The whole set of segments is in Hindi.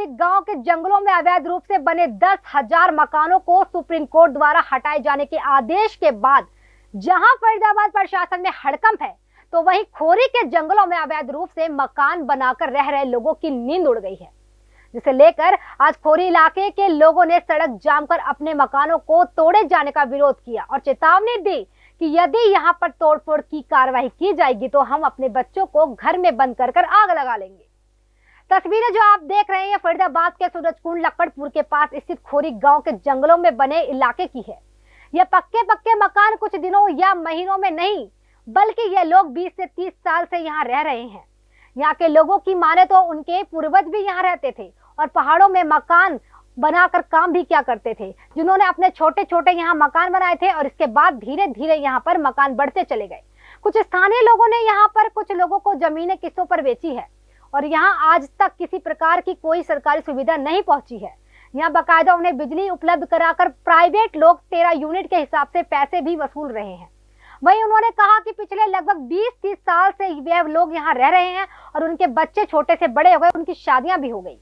खोरी गांव के जंगलों में अवैध रूप से बने 10,000 मकानों को सुप्रीम कोर्ट द्वारा हटाए जाने के आदेश के बाद जहां फरीदाबाद प्रशासन में हड़कंप है, तो वहीं खोरी के जंगलों में अवैध रूप से मकान बनाकर रह रहे लोगों की नींद उड़ गई है, जिसे लेकर आज खोरी इलाके के लोगों ने सड़क जाम कर अपने मकानों को तोड़े जाने का विरोध किया और चेतावनी दी कि यदि यहां पर तोड़फोड़ की कार्रवाई की जाएगी तो हम अपने बच्चों को घर में बंद कर आग लगा लेंगे। तस्वीरें जो आप देख रहे हैं फरीदाबाद के सूरजकुंड लक्कड़पुर के पास स्थित खोरी गांव के जंगलों में बने इलाके की है। यह पक्के मकान कुछ दिनों या महीनों में नहीं, बल्कि ये लोग 20 से 30 साल से यहाँ रह रहे हैं। यहाँ के लोगों की माने तो उनके पूर्वज भी यहाँ रहते थे और पहाड़ों में मकान बनाकर काम भी किया करते थे, जिन्होंने अपने छोटे छोटे यहाँ मकान बनाए थे और इसके बाद धीरे धीरे यहाँ पर मकान बढ़ते चले गए। कुछ स्थानीय लोगों ने यहाँ पर कुछ लोगों को जमीनें किस्तों पर बेची है और यहाँ आज तक किसी प्रकार की कोई सरकारी सुविधा नहीं पहुंची है। यहाँ बाकायदा उन्हें बिजली उपलब्ध कराकर प्राइवेट लोग 13 यूनिट के हिसाब से पैसे भी वसूल रहे हैं। वहीं उन्होंने कहा कि पिछले लगभग 20-30 साल से वे लोग यहाँ रह रहे हैं और उनके बच्चे छोटे से बड़े हो गए, उनकी शादियां भी हो गई।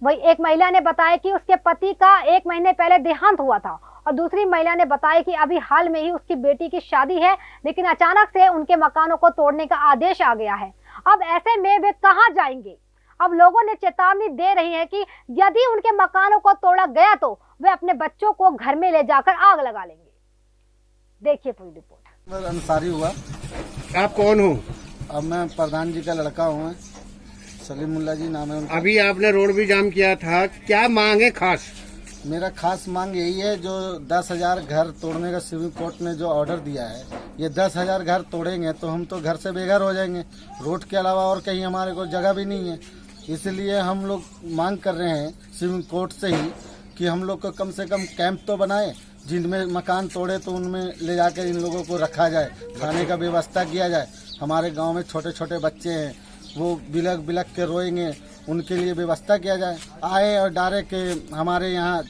वहीं एक महिला ने बताया कि उसके पति का 1 महीने पहले देहांत हुआ था और दूसरी महिला ने बताया कि अभी हाल में ही उसकी बेटी की शादी है, लेकिन अचानक से उनके मकानों को तोड़ने का आदेश आ गया है। अब ऐसे में वे कहां जाएंगे? अब लोगों ने चेतावनी दे रही है कि यदि उनके मकानों को तोड़ा गया तो वे अपने बच्चों को घर में ले जाकर आग लगा लेंगे। देखिए पूरी रिपोर्ट। अंसारी हुआ। आप कौन हो? अब मैं प्रधान जी का लड़का हूँ, सलीमुल्ला जी नाम है उनका। अभी आपने रोड भी जाम किया था, क्या मांग है खास? मेरा खास मांग यही है, जो 10,000 घर तोड़ने का सुप्रीम कोर्ट ने जो ऑर्डर दिया है, ये 10,000 घर तोड़ेंगे तो हम तो घर से बेघर हो जाएंगे। रोड के अलावा और कहीं हमारे को जगह भी नहीं है। इसलिए हम लोग मांग कर रहे हैं सुप्रीम कोर्ट से ही कि हम लोग को कम से कम कैंप तो बनाए, जिनमें मकान तोड़े तो उनमें ले जाकर इन लोगों को रखा जाए, खाने का व्यवस्था किया जाए। हमारे गाँव में छोटे छोटे बच्चे हैं, वो बिलक बिलक के रोएंगे, उनके लिए व्यवस्था किया जाए। आए और डायरेक्ट के हमारे यहाँ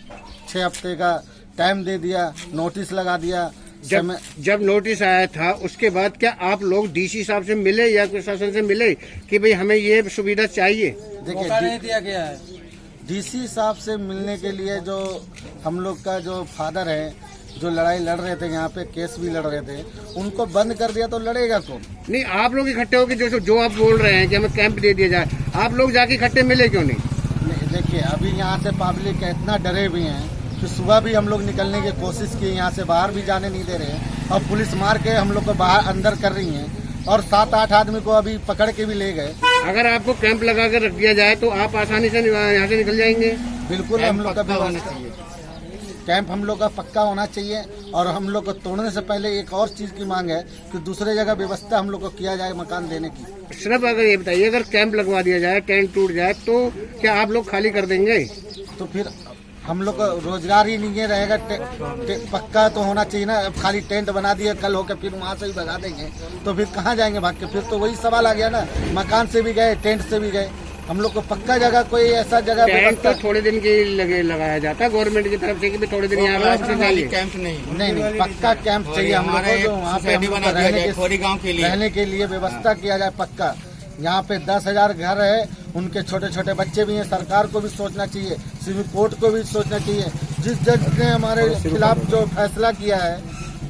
6 हफ्ते का टाइम दे दिया, नोटिस लगा दिया। जब नोटिस आया था उसके बाद क्या आप लोग डीसी साहब से मिले या प्रशासन से मिले कि भाई हमें ये सुविधा चाहिए? देखिए, नहीं दिया गया है। डीसी साहब से मिलने के लिए जो हम लोग का जो फादर है, जो लड़ाई लड़ रहे थे, यहाँ पे केस भी लड़ रहे थे, उनको बंद कर दिया तो लड़ेगा कौन? नहीं, आप लोग इकट्ठे होकर जो आप बोल रहे हैं कि हमें कैंप दे दिया जाए, आप लोग जाके इकट्ठे मिले क्यों नहीं? देखिए, अभी यहाँ से पब्लिक इतना डरे भी हैं कि सुबह भी हम लोग निकलने की कोशिश की, यहाँ से बाहर भी जाने नहीं दे रहे हैं और पुलिस मार के हम लोग को बाहर अंदर कर रही है और 7-8 आदमी को अभी पकड़ के भी ले गए। अगर आपको कैंप लगा कर रख दिया जाए तो आप आसानी से यहाँ से निकल जाएंगे? बिल्कुल, हम लोग का होना चाहिए कैंप, हम लोग का पक्का होना चाहिए। और हम लोग को तोड़ने से पहले एक और चीज की मांग है कि दूसरे जगह व्यवस्था हम लोग को किया जाए मकान देने की। सिर्फ अगर ये बताइए, अगर कैंप लगवा दिया जाए, टेंट टूट जाए तो क्या आप लोग खाली कर देंगे? तो फिर हम लोग को रोजगार ही नहीं रहेगा। पक्का तो होना चाहिए ना। अब खाली टेंट बना दिए, कल होकर फिर वहाँ से ही भगा देंगे तो फिर कहाँ जाएंगे भाग के? फिर तो वही सवाल आ गया ना, मकान से भी गए, टेंट से भी गए। हम लोग को पक्का जगह, कोई ऐसा जगह टेंट तो थोड़े दिन के लिए लगाया जाता है गवर्नमेंट की तरफ से कि थोड़े दिन यहाँ कैंप नहीं, पक्का कैंप चाहिए हम लोग को, जो वहाँ पे रहने के लिए व्यवस्था किया जाए पक्का। यहाँ पे 10,000 घर है, उनके छोटे छोटे बच्चे भी हैं। सरकार को भी सोचना चाहिए, सुप्रीम कोर्ट को भी सोचना चाहिए। जिस जज ने हमारे खिलाफ जो फैसला किया है,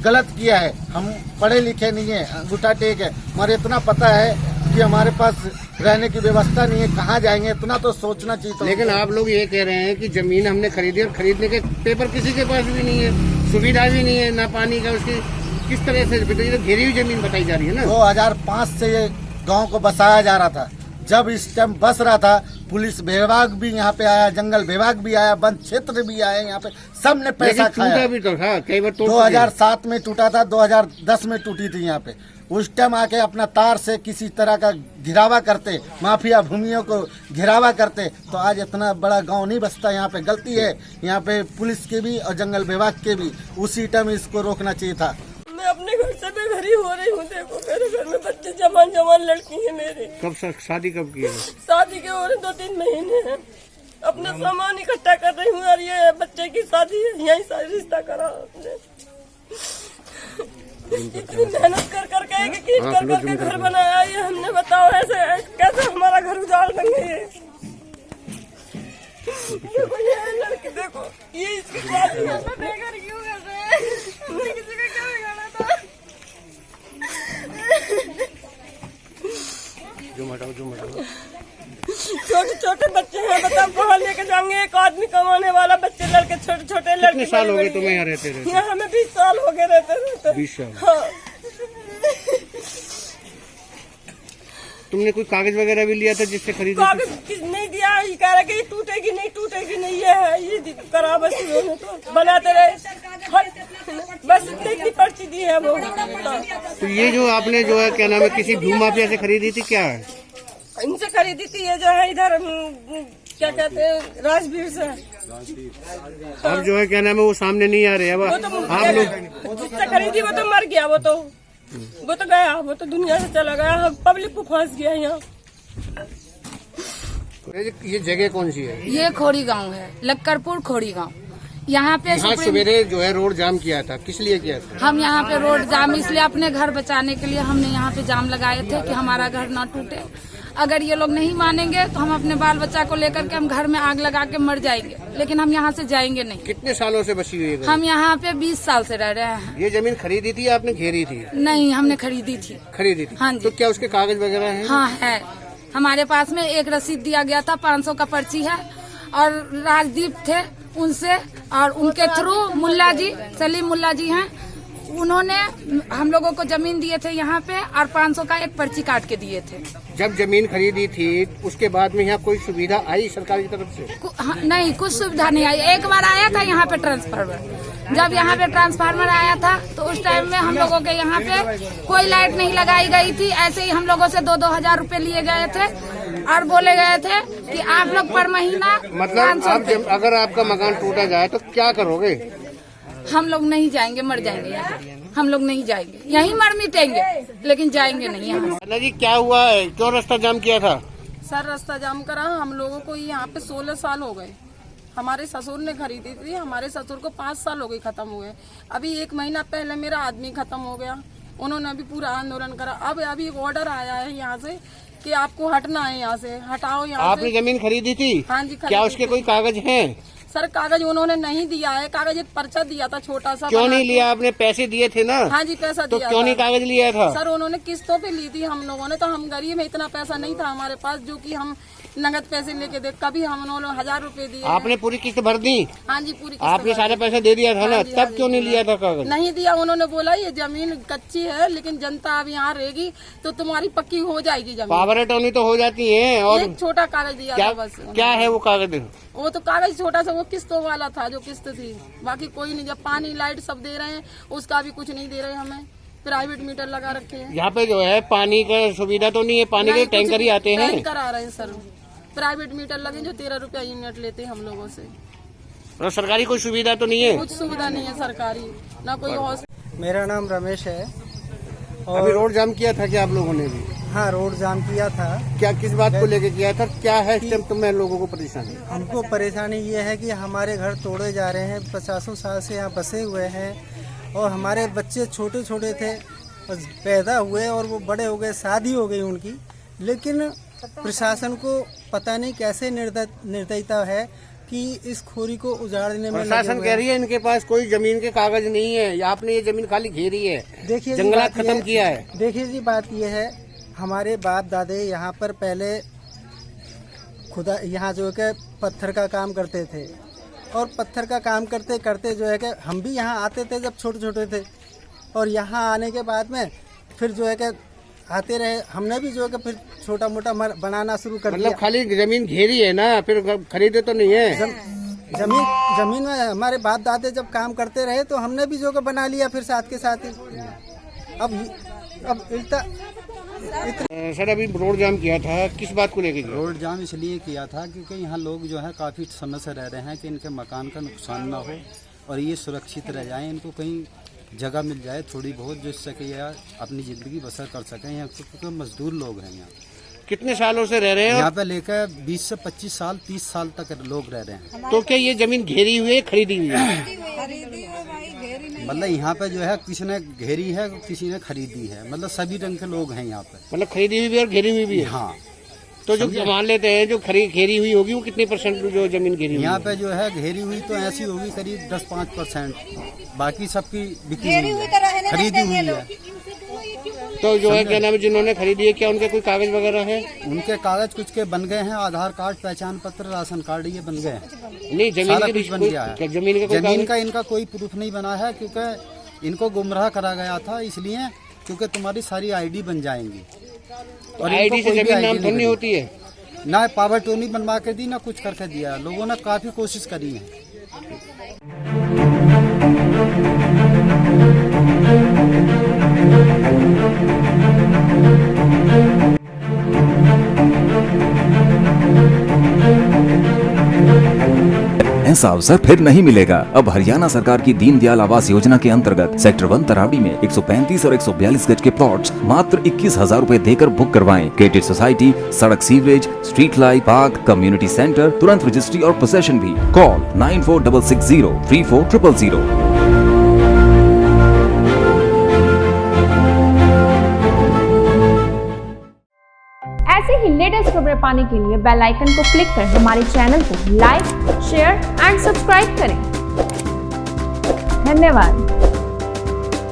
गलत किया है। हम पढ़े लिखे नहीं है, अंगूठा टेक है, हमारे इतना पता है कि हमारे पास रहने की व्यवस्था नहीं है, कहाँ जाएंगे, इतना तो सोचना चाहिए। लेकिन आप लोग ये कह रहे हैं कि जमीन हमने खरीदी और खरीदने के पेपर किसी के पास भी नहीं है, सुविधा भी नहीं है, ना पानी का, उसकी किस तरह से घेरी हुई जमीन बताई जा रही है ना। 2005 से ये गांव को बसाया जा रहा था। जब इस टाइम बस रहा था, पुलिस विभाग भी यहाँ पे आया, जंगल विभाग भी आया, वन क्षेत्र भी आया, यहाँ पे सब ने पैसा खाया। भी तो था, कई बार 2007 में टूटा था, 2010 में टूटी थी यहाँ पे। उस टाइम आके अपना तार से किसी तरह का घिरावा करते, माफिया भूमियों को घिरावा करते, तो आज इतना बड़ा गांव नहीं बसता। यहाँ पे गलती है, यहाँ पे पुलिस के भी और जंगल विभाग के भी। उसी टाइम इसको रोकना चाहिए था। मैं अपने घर से बेघरी हो रही हूँ। देखो, मेरे घर में बच्चे जवान लड़की हैं मेरे। कब शादी कब की है? शादी के और 2-3 महीने हैं। अपना सामान इकट्ठा कर रही हूँ और ये बच्चे की शादी है, यही सारी रिश्ता करा आपने। इतनी मेहनत कर करके एक ईंट कर करके घर बनाया, ये हमने बताओ ऐसे कैसे हमारा घर उजाड़ देंगे? छोटे छोटे बच्चे हैं, बताओ कहाँ लेके जाएंगे। एक आदमी कमाने वाला, बच्चे लड़के छोटे छोटे लड़के। कितने साल हो गए तुम्हें यहाँ रहते रहते? यहाँ हमें 20 साल हो गए रहते। 20 साल। हाँ। तुमने कोई कागज वगैरह भी लिया था जिससे खरीदा? कागज नहीं दिया, ये कह रहा कि ये टूटेगी नहीं, ये है ये करा बस उन्होंने तो बनाते रहे, बस इतने की पर्ची दी है वो। तो ये जो आपने जो है क्या नाम है किसी भू माफिया से खरीदी थी क्या है? इनसे खरीदी थी, ये जो है इधर क्या कहते हैं राजवीर से। अब जो है क्या नाम है वो सामने नहीं आ रहे। अब वो तो आप लोग जिससे खरीदी वो तो मर गया, वो तो गया, वो तो दुनिया से चला गया, हम पब्लिक को फंस गया यहाँ। ये जगह कौन सी है? ये खोड़ी गांव है, लक्करपुर खोड़ी गांव। यहाँ पे आज सवेरे जो है रोड जाम किया था, किस लिए किया था? हम यहाँ पे रोड जाम इसलिए अपने घर बचाने के लिए हमने यहाँ पे जाम लगाए थे कि हमारा घर ना टूटे। अगर ये लोग नहीं मानेंगे तो हम अपने बाल बच्चा को लेकर के हम घर में आग लगा के मर जाएंगे, लेकिन हम यहाँ से जाएंगे नहीं। कितने सालों से बसी हुई है? हम यहाँ पे 20 साल से रह रहे हैं। ये जमीन खरीदी थी या आपने घेरी थी? नहीं, हमने खरीदी थी। खरीदी थी? हाँ जी। तो क्या उसके कागज वगैरह हैं? हाँ है, हमारे पास में एक रसीद दिया गया था, 500 का पर्ची है, और राजदीप थे उनसे, और उनके थ्रू मुल्ला जी, सलीम मुल्ला जी हैं, उन्होंने हम लोगों को जमीन दिए थे यहाँ पे, और 500 का एक पर्ची काट के दिए थे। जब जमीन खरीदी थी उसके बाद में यहाँ कोई सुविधा आई सरकार की तरफ से? नहीं, कुछ सुविधा नहीं आई। एक बार आया था यहाँ पे ट्रांसफार्मर, जब यहाँ पे ट्रांसफार्मर आया था तो उस टाइम में हम लोगों के यहाँ पे कोई लाइट नहीं लगाई गई थी। ऐसे ही हम लोगों से 2-2 हजार रूपये लिए गए थे और बोले गए थे कि आप लोग पर महीना मतलब अगर आपका मकान टूटा जाए तो क्या करोगे? हम लोग नहीं जाएंगे, मर जाएंगे यहाँ। हम लोग नहीं जाएंगे, यहीं मर मिटेंगे, लेकिन जाएंगे नहीं यहाँ। जी क्या हुआ है, क्यों रास्ता जाम किया था? सर रास्ता जाम करा हम लोगों को यहाँ पे 16 साल हो गए। हमारे ससुर ने खरीदी थी, हमारे ससुर को 5 साल हो गए खत्म हुए। अभी 1 महीना पहले मेरा आदमी खत्म हो गया, उन्होंने अभी पूरा आंदोलन करा। अब अभी एक ऑर्डर आया है यहाँ से कि आपको हटना है, यहाँ से हटाओ। यहाँ आपने जमीन खरीदी थी? हाँ जी। क्या उसके कोई कागज हैं? सर कागज उन्होंने नहीं दिया है, कागज एक पर्चा दिया था छोटा सा। क्यों नहीं लिया? आपने पैसे दिए थे ना? हाँ जी, पैसा तो दिया क्यों था। नहीं कागज लिया था? सर उन्होंने किस्तों पे ली थी हम लोगों ने, तो हम गरीब है, इतना पैसा नहीं था हमारे पास जो कि हम नगद पैसे लेके दे। कभी हम उन्होंने 1000 रूपये दिए। आपने पूरी किस्त भर दी? हाँ जी, पूरी किस्त आपने भर सारे दी। पैसे दे दिया था ना? हाँ जी, तब क्यों नहीं लिया था कागज? नहीं दिया, उन्होंने बोला ये जमीन कच्ची है लेकिन जनता अब यहाँ रहेगी तो तुम्हारी पक्की हो जाएगी जमीन। पावर अटॉर्नी तो हो जाती है। और एक छोटा कागज दिया क्या, था बस। क्या है वो कागज? वो तो कागज छोटा सा, वो किस्तों वाला था, जो किस्त थी, बाकी कोई नहीं। जब पानी लाइट सब दे रहे हैं उसका भी कुछ नहीं दे रहे हमें। प्राइवेट मीटर लगा रखे हैं यहाँ पे जो है पानी का सुविधा तो नहीं है, पानी के टैंकर ही आते हैं। टैंकर आ रहे हैं सर, प्राइवेट मीटर लगे जो 13 रुपया यूनिट लेते हैं हम लोगों से। और सरकारी कोई सुविधा तो नहीं है? कुछ सुविधा नहीं है सरकारी, ना कोई हॉस्पिटल। मेरा नाम रमेश है। अभी रोड जाम किया था क्या आप लोगों ने भी? हाँ, रोड जाम किया था। क्या, किस बात को लेके किया था? क्या है इस टाइम तुम्हें लोगों को परेशानी? हमको परेशानी ये है कि हमारे घर तोड़े जा रहे हैं। 50 साल से यहाँ बसे हुए हैं और हमारे बच्चे छोटे छोटे थे, बस पैदा हुए और वो बड़े हो गए, शादी हो गई उनकी। लेकिन प्रशासन को पता नहीं कैसे निर्दयता है कि इस खोरी को उजाड़ने में प्रशासन कह रही है इनके पास कोई जमीन के कागज नहीं है, आपने ये जमीन खाली घेरी है, देखिए जंगलात खत्म किया है। देखिए जी, बात ये है, हमारे बाप दादे यहाँ पर पहले खुदा यहाँ जो है कि पत्थर का काम करते थे, और पत्थर का काम करते करते जो है कि हम भी यहाँ आते थे जब छोटे छोटे थे, और यहाँ आने के बाद में फिर जो है कि आते रहे, हमने भी जो है कि फिर छोटा मोटा बनाना शुरू कर दिया। मतलब खाली जमीन घेरी है ना, फिर खरीदे तो नहीं है? जमीन में हमारे बाप दादे जब काम करते रहे तो हमने भी जो है बना लिया फिर साथ के साथ ही। अब सर अभी रोड जाम किया था, किस बात को लेके? रोड जाम इसलिए किया था क्योंकि यहाँ लोग जो है काफ़ी समय से रह रहे हैं कि इनके मकान का नुकसान ना हो और ये सुरक्षित रह जाएं, इनको कहीं जगह मिल जाए थोड़ी बहुत जिससे कि यह अपनी ज़िंदगी बसर कर सकें। यहाँ क्योंकि मजदूर लोग हैं यहाँ। कितने सालों से रह रहे हैं? यहाँ पे लेकर 20 से 25 साल 30 साल तक लोग रह रहे हैं। तो क्या ये जमीन घेरी हुई है, खरीदी हुई है? मतलब यहाँ पे जो है किसी ने घेरी है, किसी ने खरीदी है, मतलब सभी रंग के लोग हैं यहाँ पे। मतलब खरीदी हुई भी और घेरी हुई भी है? हाँ। तो जो मान लेते हैं जो घेरी हुई होगी वो कितने % जो जमीन घेरी हुई? यहाँ पे जो है घेरी हुई तो ऐसी होगी करीब 10-5%, बाकी सबकी बिक्री हुई है, खरीदी हुई है। तो जो है क्या नाम है जिन्होंने खरीदी है क्या उनके कोई कागज वगैरह है? उनके कागज कुछ के बन गए हैं, आधार कार्ड, पहचान पत्र, राशन कार्ड ये बन गए हैं। नहीं जमीन सारा के कुछ बन गया है। जमीन का कोई जमीन कागज? का इनका कोई प्रूफ नहीं बना है, क्योंकि इनको गुमराह करा गया था इसलिए, क्योंकि तुम्हारी सारी आईडी बन जाएंगी। और आईडी से जमीन नाम थोड़ी नहीं होती है। ना पावर टोनी बनवा के दी, ना कुछ करके दिया। लोगों ने काफी कोशिश करी है। ऐसा अवसर फिर नहीं मिलेगा। अब हरियाणा सरकार की दीनदयाल आवास योजना के अंतर्गत सेक्टर 1 तरावड़ी में 135 और 142 गज के प्लॉट्स मात्र 21,000 रूपए देकर बुक करवाएं। क्रिएटिव सोसाइटी, सड़क, sewerage, street light, park, community centre, तुरंत रजिस्ट्री और पोसेशन भी। कॉल 9466034000। ऐसे ही लेटेस्ट खबरें पाने के लिए बेल आइकन को क्लिक कर हमारे चैनल को लाइक, शेयर एंड सब्सक्राइब करें। धन्यवाद।